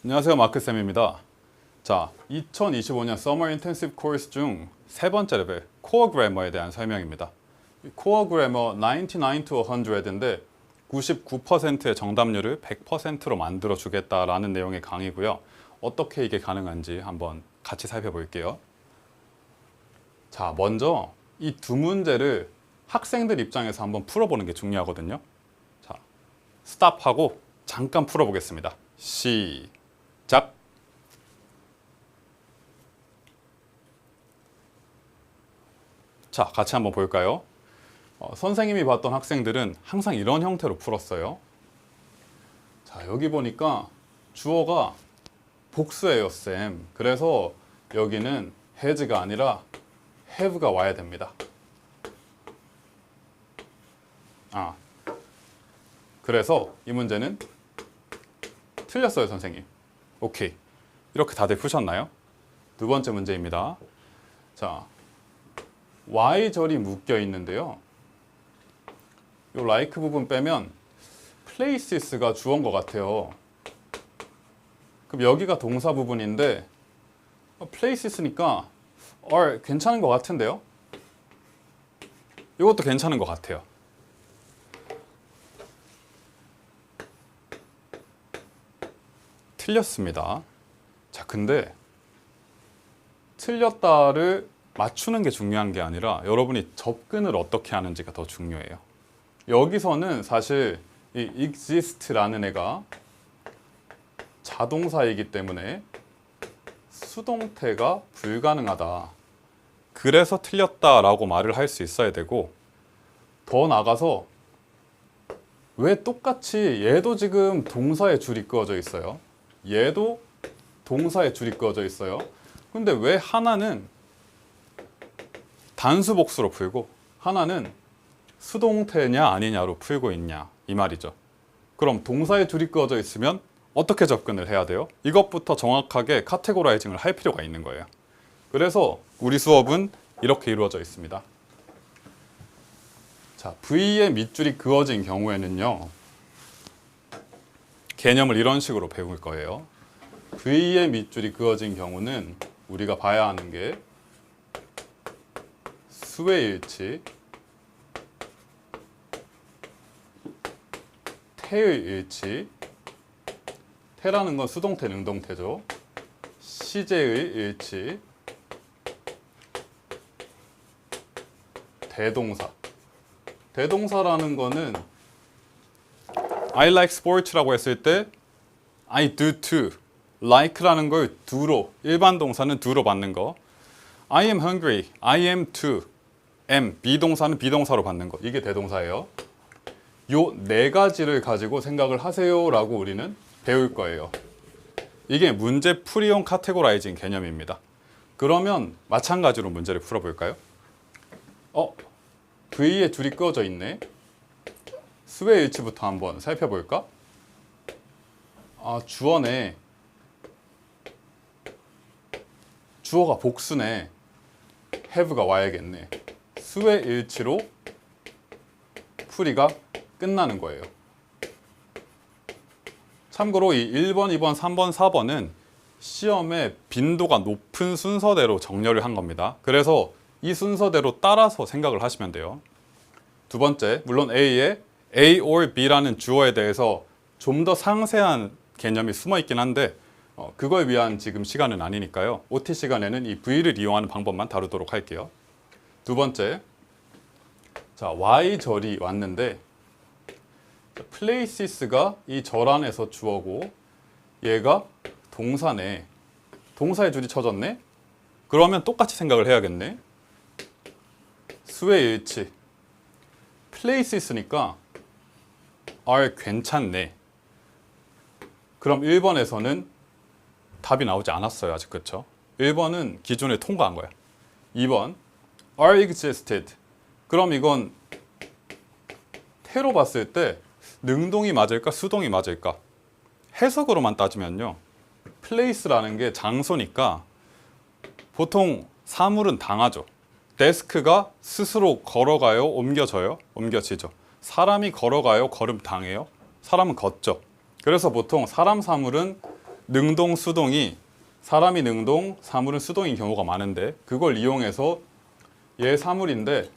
안녕하세요, 마크쌤입니다. 자, 2025년 Summer Intensive Course 중 세 번째 레벨 Core Grammar에 대한 설명입니다. Core Grammar 99 to 100인데 99%의 정답률을 100%로 만들어 주겠다라는 내용의 강의고요. 어떻게 이게 가능한지 한번 같이 살펴볼게요. 자, 먼저 이 두 문제를 학생들 입장에서 한번 풀어보는 게 중요하거든요. 자, 스탑하고 잠깐 풀어보겠습니다. 시작! 자, 같이 한번 볼까요? 선생님이 봤던 학생들은 항상 이런 형태로 풀었어요. 자, 여기 보니까 주어가 복수예요, 쌤. 그래서 여기는 has가 아니라 have가 와야 됩니다. 그래서 이 문제는 틀렸어요, 선생님. 오케이. 이렇게 다들 푸셨나요? 두 번째 문제입니다. 자, Y절이 묶여 있는데요. 이 like 부분 빼면 places가 주어인 것 같아요. 그럼 여기가 동사 부분인데 places니까 괜찮은 것 같은데요? 이것도 괜찮은 것 같아요. 틀렸습니다. 자, 근데 틀렸다를 맞추는 게 중요한 게 아니라 여러분이 접근을 어떻게 하는지가 더 중요해요. 여기서는 사실 이 exist라는 애가 자동사이기 때문에 수동태가 불가능하다. 그래서 틀렸다라고 말을 할 수 있어야 되고, 더 나가서 왜 똑같이 얘도 지금 동사의 줄이 그어져 있어요. 얘도 동사의 줄이 그어져 있어요. 근데 왜 하나는 단수 복수로 풀고 하나는 수동태냐 아니냐로 풀고 있냐, 이 말이죠. 그럼 동사의 줄이 그어져 있으면 어떻게 접근을 해야 돼요? 이것부터 정확하게 카테고라이징을 할 필요가 있는 거예요. 그래서 우리 수업은 이렇게 이루어져 있습니다. 자, V의 밑줄이 그어진 경우에는요, 개념을 이런 식으로 배울 거예요. V의 밑줄이 그어진 경우는 우리가 봐야 하는 게 수의 일치, 태의 일치, 태라는 건 수동태, 능동태죠. 시제의 일치, 대동사. 대동사라는 거는 I like sports라고 했을 때 I do too. like라는 걸 do로, 일반 동사는 do로 받는 거. I am hungry, I am too. am, 비동사는 비동사로 받는 거. 이게 대동사예요. 요 네 가지를 가지고 생각을 하세요라고 우리는 배울 거예요. 이게 문제 풀이용 카테고라이징 개념입니다. 그러면 마찬가지로 문제를 풀어볼까요? V의 줄이 그어져 있네. 수의 일치부터 한번 살펴볼까? 주어네. 주어가 복수네. have가 와야겠네. 수의 일치로 풀이가 끝나는 거예요. 참고로 이 1번, 2번, 3번, 4번은 시험에 빈도가 높은 순서대로 정렬을 한 겁니다. 그래서 이 순서대로 따라서 생각을 하시면 돼요. 두 번째, 물론 A에 A or B라는 주어에 대해서 좀 더 상세한 개념이 숨어 있긴 한데 그걸 위한 지금 시간은 아니니까요. OT 시간에는 이 V를 이용하는 방법만 다루도록 할게요. 두 번째, 자, Y절이 왔는데 places가 이 절 안에서 주어고 얘가 동사네. 동사의 줄이 쳐졌네. 그러면 똑같이 생각을 해야겠네. 수의 일치. places니까 are 괜찮네. 그럼 1번에서는 답이 나오지 않았어요, 아직. 그렇죠? 1번은 기존에 통과한 거야. 2번 are existed. 그럼 이건 태로 봤을 때 능동이 맞을까 수동이 맞을까? 해석으로만 따지면요, place라는 게 장소니까 보통 사물은 당하죠. 데스크가 스스로 걸어가요, 옮겨져요? 옮겨지죠. 사람이 걸어가요, 걸음 당해요? 사람은 걷죠. 그래서 보통 사람 사물은 능동, 수동이 사람이 능동, 사물은 수동인 경우가 많은데 그걸 이용해서 얘 사물인데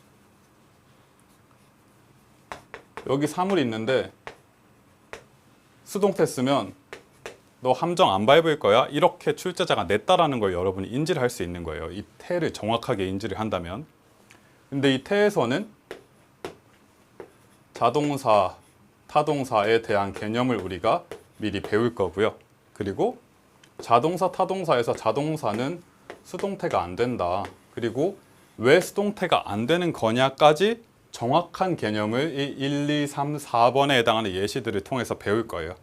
여기 사물이 있는데 수동태 쓰면 너 함정 안 밟을 거야? 이렇게 출제자가 냈다라는 걸 여러분이 인지를 할 수 있는 거예요. 이 태를 정확하게 인지를 한다면. 근데 이 태에서는 자동사, 타동사에 대한 개념을 우리가 미리 배울 거고요. 그리고 자동사, 타동사에서 자동사는 수동태가 안 된다. 그리고 왜 수동태가 안 되는 거냐까지 정확한 개념을 이 1, 2, 3, 4번에 해당하는 예시들을 통해서 배울 거예요.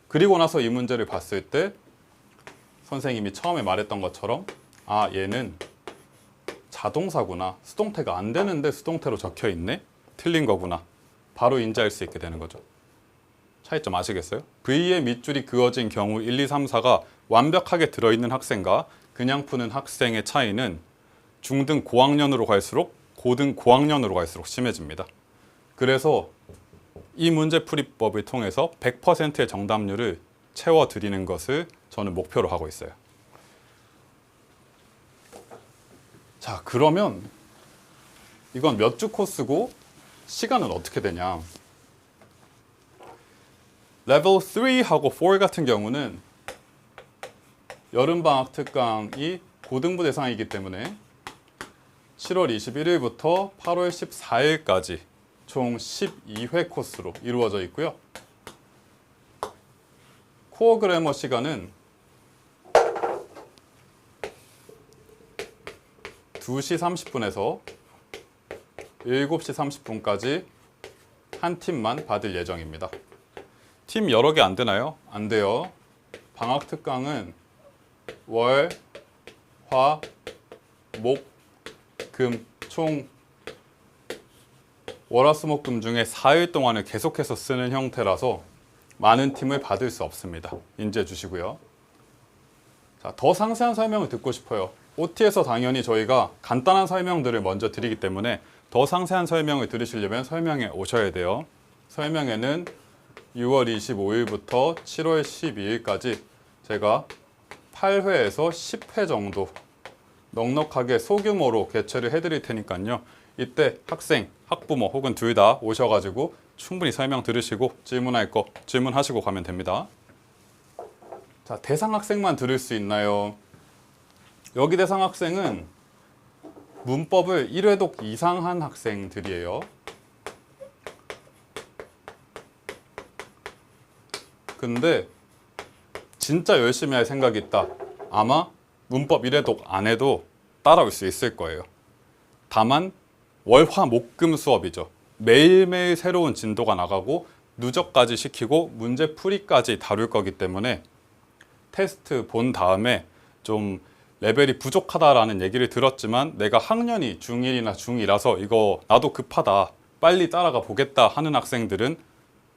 그리고 나서 이 문제를 봤을 때 선생님이 처음에 말했던 것처럼 아, 얘는 자동사구나. 수동태가 안 되는데 수동태로 적혀 있네. 틀린 거구나. 바로 인지할 수 있게 되는 거죠. 차이점 아시겠어요? V의 밑줄이 그어진 경우 1, 2, 3, 4가 완벽하게 들어있는 학생과 그냥 푸는 학생의 차이는 중등 고학년으로 갈수록 고등 고학년으로 갈수록 심해집니다. 그래서 이 문제풀이법을 통해서 100%의 정답률을 채워드리는 것을 저는 목표로 하고 있어요. 자, 그러면 이건 몇 주 코스고 시간은 어떻게 되냐? 레벨 3하고 4 같은 경우는 여름방학 특강이 고등부 대상이기 때문에 7월 21일부터 8월 14일까지 총 12회 코스로 이루어져 있고요. 코어 그래머 시간은 2시 30분에서 7시 30분까지 한 팀만 받을 예정입니다. 팀 여러 개 안 되나요? 안 돼요. 방학 특강은 월, 화, 목, 금, 총 월화수목금 중에 4일 동안을 계속해서 쓰는 형태라서 많은 팀을 받을 수 없습니다. 인지해 주시고요. 자, 더 상세한 설명을 듣고 싶어요. OT에서 당연히 저희가 간단한 설명들을 먼저 드리기 때문에 더 상세한 설명을 들으시려면 설명에 오셔야 돼요. 설명에는 6월 25일부터 7월 12일까지 제가 8회에서 10회 정도 넉넉하게 소규모로 개최를 해드릴 테니까요. 이때 학생, 학부모 혹은 둘 다 오셔가지고 충분히 설명 들으시고 질문할 거 질문하시고 가면 됩니다. 자, 대상 학생만 들을 수 있나요? 여기 대상 학생은 문법을 1회독 이상 한 학생들이에요. 근데 진짜 열심히 할 생각이 있다. 아마 문법 1회독 안 해도 따라올 수 있을 거예요. 다만 월화 목금 수업이죠. 매일매일 새로운 진도가 나가고 누적까지 시키고 문제 풀이까지 다룰 거기 때문에 테스트 본 다음에 좀 레벨이 부족하다라는 얘기를 들었지만 내가 학년이 중1이나 중2라서 이거 나도 급하다, 빨리 따라가 보겠다 하는 학생들은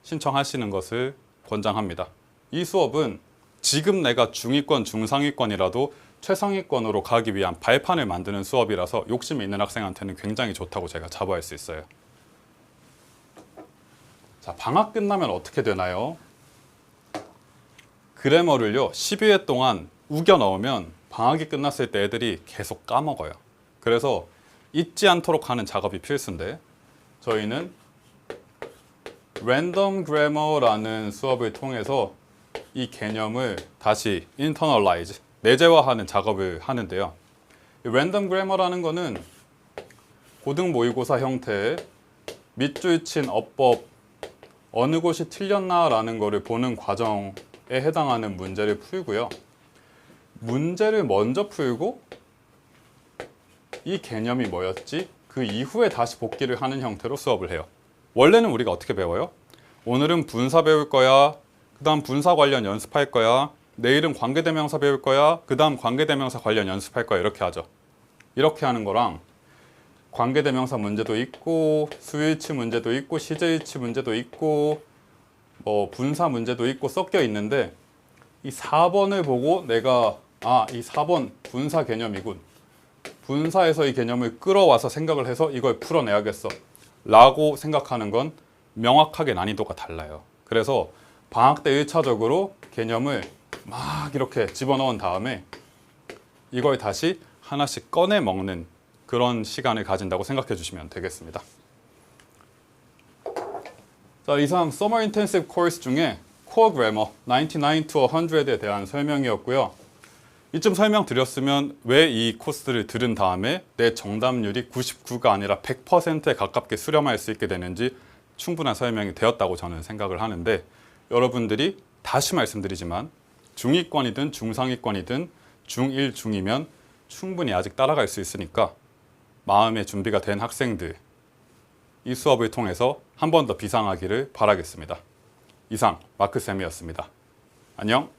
신청하시는 것을 권장합니다. 이 수업은 지금 내가 중위권, 중상위권이라도 최상위권으로 가기 위한 발판을 만드는 수업이라서 욕심이 있는 학생한테는 굉장히 좋다고 제가 자부할 수 있어요. 자, 방학 끝나면 어떻게 되나요? 그래머를요 12회 동안 우겨 넣으면 방학이 끝났을 때 애들이 계속 까먹어요. 그래서 잊지 않도록 하는 작업이 필수인데 저희는 랜덤 그래머라는 수업을 통해서 이 개념을 다시 internalize, 내재화하는 작업을 하는데요. 랜덤 그래머라는 거는 고등 모의고사 형태의 밑줄 친 어법, 어느 곳이 틀렸나라는 거를 보는 과정에 해당하는 문제를 풀고요. 문제를 먼저 풀고 이 개념이 뭐였지? 그 이후에 다시 복기를 하는 형태로 수업을 해요. 원래는 우리가 어떻게 배워요? 오늘은 분사 배울 거야. 그 다음 분사 관련 연습할 거야. 내일은 관계대명사 배울 거야. 그 다음 관계대명사 관련 연습할 거야. 이렇게 하죠. 이렇게 하는 거랑 관계대명사 문제도 있고 수일치 문제도 있고 시제일치 문제도 있고 뭐 분사 문제도 있고 섞여 있는데 이 4번을 보고 내가 이 4번 분사 개념이군. 분사에서 이 개념을 끌어와서 생각을 해서 이걸 풀어내야겠어 라고 생각하는 건 명확하게 난이도가 달라요. 그래서 방학 때 1차적으로 개념을 막 이렇게 집어넣은 다음에 이걸 다시 하나씩 꺼내 먹는 그런 시간을 가진다고 생각해 주시면 되겠습니다. 자, 이상 Summer Intensive Course 중에 Core Grammar 99 to 100에 대한 설명이었고요. 이쯤 설명드렸으면 왜 이 코스를 들은 다음에 내 정답률이 99가 아니라 100%에 가깝게 수렴할 수 있게 되는지 충분한 설명이 되었다고 저는 생각을 하는데, 여러분들이 다시 말씀드리지만 중위권이든 중상위권이든 중1, 중2면 충분히 아직 따라갈 수 있으니까 마음의 준비가 된 학생들, 이 수업을 통해서 한 번 더 비상하기를 바라겠습니다. 이상 마크쌤이었습니다. 안녕.